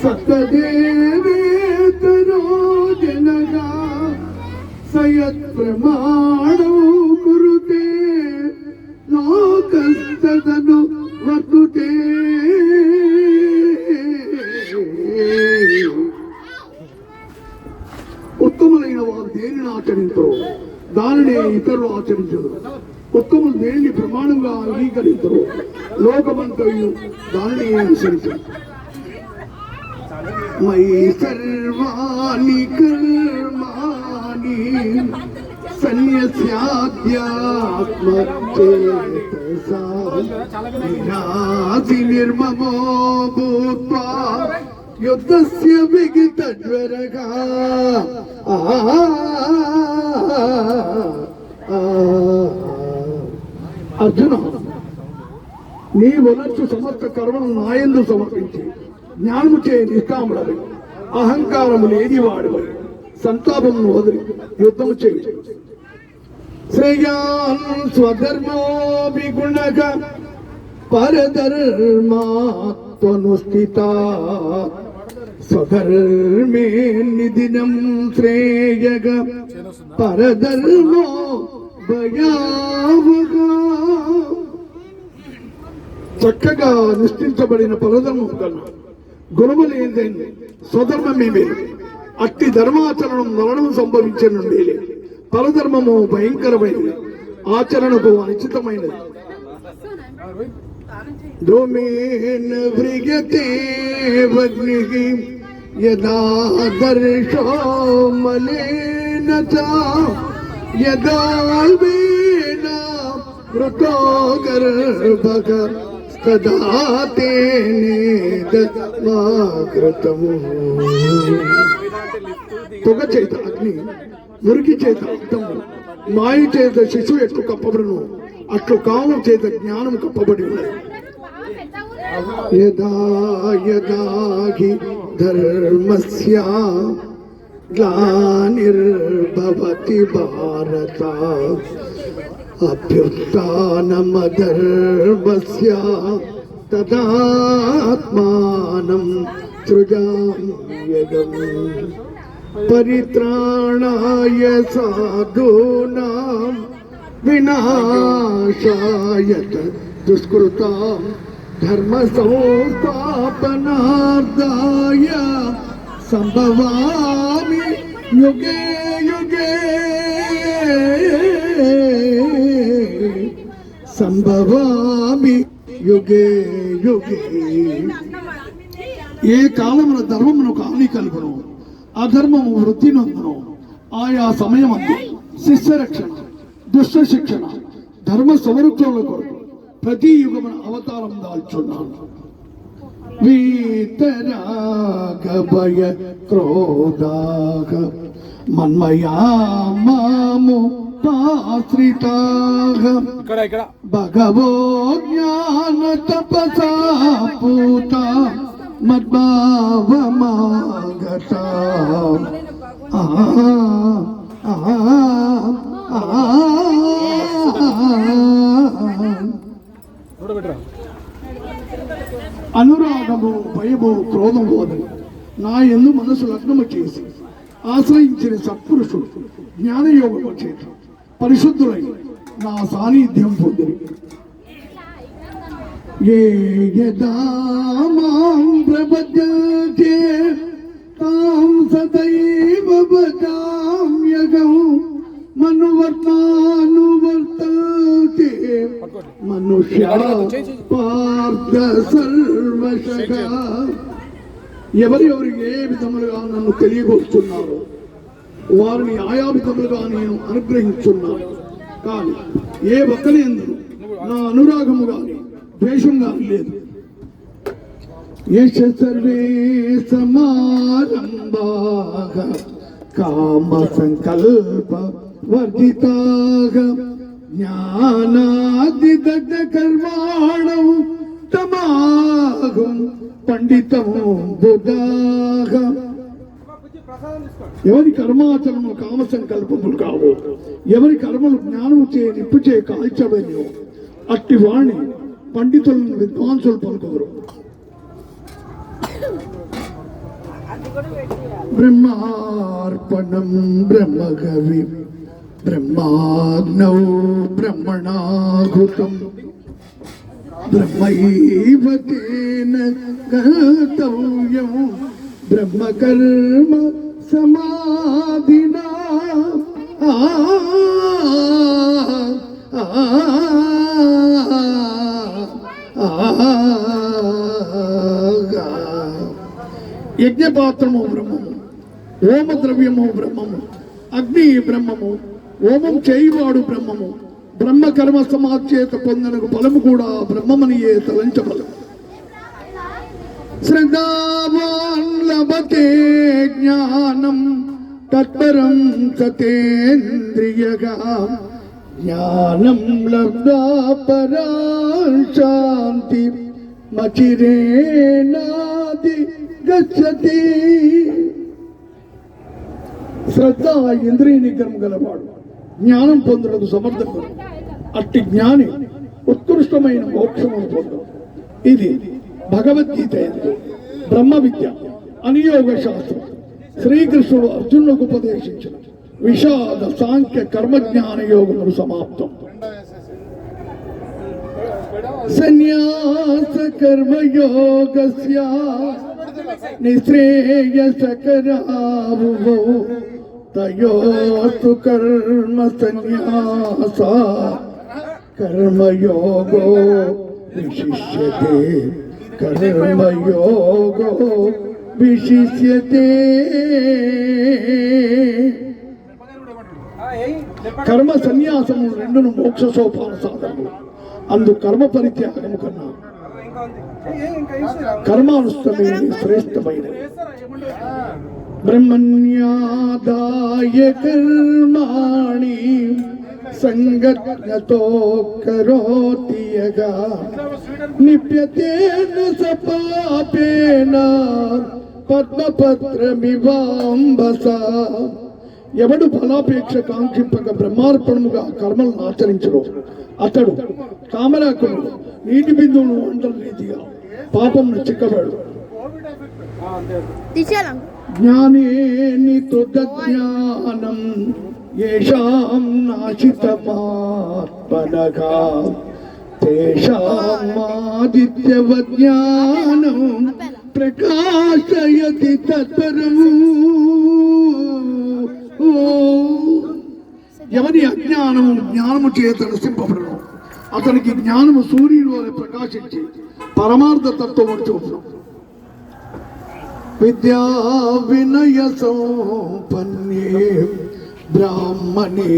సతదేవేతరో జనగా సయత్ ప్రమాణం కురుతే లోకస్తదను వర్తుతే. ఉత్తములైన వారు దేనిని ఆచరించరు, దానినే ఇతరులు ఆచరించరు. ఉత్తములు దేనిని ప్రమాణంగా అంగీకరించరు, లోకమంతయు దానిని అనుసరించరు. మయి సర్వాణి కర్మాణి సన్యస్యాధ్యాత్మచేతసా వినాశి నిర్మమో భూత్వా యుద్ధస్య విగతజ్వరగా. అర్జున, నీ వనర్చు సమస్త కర్మను నాయందు సమర్పించి జ్ఞానము చే నిష్కాముడవి, అహంకారము లేని వాడివై సంతాపమును వదిలి యుద్ధము చేయి. శ్రేయాన్ స్వధర్మో విగుణగ పరధర్మాత్వనుష్ఠిత స్వధర్మే నిదినం శ్రేయగ పరధర్మో భయావగా. చక్కగా నిష్ఠించబడిన పరధర్మం కన్నా గుణము లేదని స్వధర్మమే మేలు. అట్టి ధర్మాచరణం మరణం సంభవించిన మేలే. పరధర్మము భయంకరమైనది, ఆచరణకు అనిశ్చితమైనది. ధూమేన వ్రియతే వగ్నిః యదా దర్శో మలేన చ యదాల్వేన మృతో గర్భః తదా తేనేదమాకృతము. పొగ చేత అగ్ని, మురికి చేత అర్థము, మాయ చేత శిశువు ఎట్లు కప్పబడును అట్లు కాము చేత జ్ఞానం కప్పబడి ఉన్నది. యదా యదా హి ధర్మస్య గ్లానిర్భవతి భారత అభ్యుత్థానమధర్మస్య తదాత్మానం సృజామ్యహం. పరిత్రాణాయ సాధూనాం వినాశాయ దుష్కృతాం ధర్మ సంస్థాపనార్థాయ సంభవామి యుగే యుగే. సంభవామి యుగే యుగే. ఏ కాలమున ధర్మమునకు హాని కలుగును, అధర్మము వృద్ధి నందును. ఆయా సమయమందు శిష్య రక్షణ, దుష్ట శిక్షణ, ధర్మ సంరక్షణల కొరకు ప్రతి యుగమున అవతారం దాల్చున్నాను. వీతరాగ భయ క్రోధాగ మన్మయా మాము పాశ్రితాగ భగవో జ్ఞాన తపసా పూత మద్భావమాగత. అనురాగము భయము క్రోధము వదలి నా యందు మనసు లగ్నము చేసి ఆశ్రయించిన సత్పురుషుడు జ్ఞానయోగము చేత పరిశుద్ధులై నా సాన్నిధ్యం పొందిరి. ఏ యదా మాం ప్రపద్యతే తాం సదైవ వదామ్యహం మనువర్తానువర్తతే మనుష్యా పార్థ సర్వశగా. ఎవరెవరికి ఏ విధములుగా నన్ను తెలియగొస్తున్నారో వారిని ఆయా విధములుగా నేను అనుగ్రహించున్నాను. కానీ ఏ ఒక్కరి యందు నా అనురాగము గాని ద్వేషం గాని లేదు. యశ సర్వే సమారంభాః కామ సంకల్ప వర్జితాః జ్ఞానాదిదగ్ధ కర్మాణం తమాహం పండితం బుధాః. ఎవరి కర్మాచరణము కామ సంకల్పములు కావు, ఎవరి కర్మలు జ్ఞానము చే నిప్పు చే కాల్చవని అట్టి వాణి పండితులను విద్వాంసులు పలుకురు. బ్రహ్మార్పణం బ్రహ్మగవి బ్రహ్మాగ్నౌ బ్రహ్మణాహుతం బ్రహ్మైవ తేన గతవ్యం బ్రహ్మకర్మ సమాధినా యజ్ఞపాత్రము బ్రహ్మము, హోమ ద్రవ్యము బ్రహ్మము, అగ్ని బ్రహ్మము, హోమం చేయువాడు బ్రహ్మము, బ్రహ్మ కర్మ సమాచేత పొందనకు ఫలము కూడా బ్రహ్మమనియే తలంచబలము. శ్రద్ధావాన్ లభతే జ్ఞానం తత్పరం సతేంద్రియగా జ్ఞానం లబ్ధా పరాం శాంతి మచిరేనాది గచ్చతి. శ్రద్ధ ఇంద్రియ నిగ్రహం గలవాడు జ్ఞానం పొందుటకు సమర్థకుడు. అట్టి జ్ఞాని ఉత్కృష్టమైన మోక్షమును పొందు. ఇది భగవద్గీత బ్రహ్మ విద్య అనియోగ శాస్త్రం. శ్రీకృష్ణుడు అర్జునులకు ఉపదేశించిన విషాద సాంఖ్య కర్మజ్ఞాన యోగములు సమాప్తం. సన్యాస కర్మయోగస్య నిశ్రేయసకరావువౌ తయోస్తు కర్మ సన్యాస కర్మయోగో విశిష్యతే కర్మయోగో విశిష్యతే. కర్మ సన్యాసము రెండును మోక్ష సోపాన సాధనలు. అందు కర్మ పరిత్యాగము కన్నా కర్మానుష్ఠమే శ్రేష్టమైనది. బ్రహ్మణ్యాదాయ కర్మాణి సంగత్తో కరోతి యగా లిప్యతేన స పాపేన పద్మపత్రమివాంబసా. ఎవడు ఫలాపేక్ష కాంక్షింపక బ్రహ్మార్పణముగా కర్మలను ఆచరించడు అతడు కామరాకుడు నీటి బిందువును అంటల రీతిగా పాపమును చిక్కబడు. జ్ఞానేని తుజ్ఞానం యేషాం నాశితమాత్మనగా తేషామాదిత్యవజ్ఞానం ప్రకాశయతి తత్పరము. ఎవరి అజ్ఞానము జ్ఞానము చేత నశింపబడను అతనికి జ్ఞానము సూర్యుడు వలె ప్రకాశించి పరమార్థ తత్వము చూపును. విద్యా వినయ సంపన్నే బ్రాహ్మణే